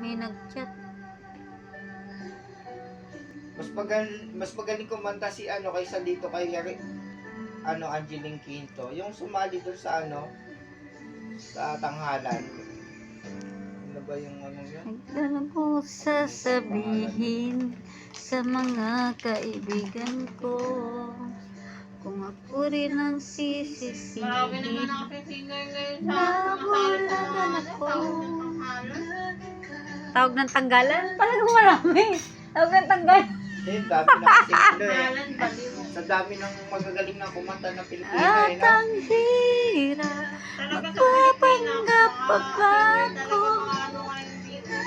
may nag-chat. Mas magaling kumanta si ano kaysa dito kay Angeline Quinto. Yung sumali doon sa sa tanghalan. Ano ba yung ano yun? Nagtanong ko sasabihin sa mga kaibigan ko kung ako rin ang sisisihin. Marami naman ang singer ngayon sa Nabulagan sumasali sa ako. tawag ng tanghalan. Tawag ng tanggalan? Talagang marami. Tawag ng tanggalan. Eh, dami na kasi Tanghalan, baliw. Sa dami ng magagaling na kumanta ng Pilipino At no? ang hirap Talaga sa Pilipinas, magpapanggap pa mga ba singer ako? talaga mga ano ngayon dito.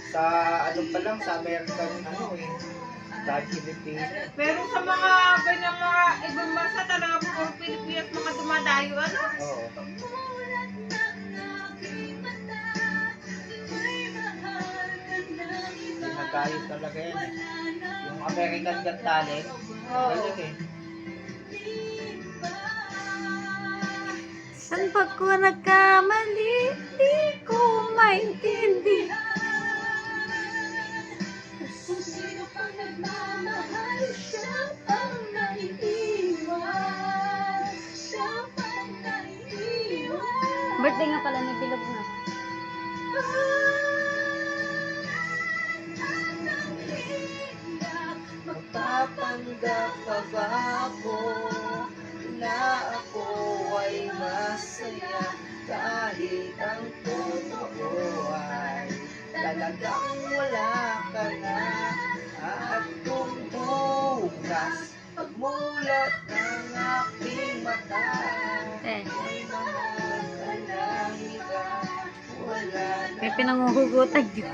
Sa pa lang, sa American dahil Pilipino. Pero sa mga ganyan mga ibang bansa talaga puro Pilipinas mga dumadayo ano? Oo. Pinagayo talaga yan eh. Yung American Got Talent, magaling eh. Saan pa ko nagkamali? Di ko maintindihan. Kung sino pang nagmamahal, siya pang naiiwan. Siya pang naiiwan. Birthday nga pala ni Bilog na. Magpapanggap pa ba ako na ako ay masaya kahit ang totoo ay talagang wala ka na at kung bukas pagmulat ng aking mata Eh, ay mga kalahigan wala may pinanguhugutan yun.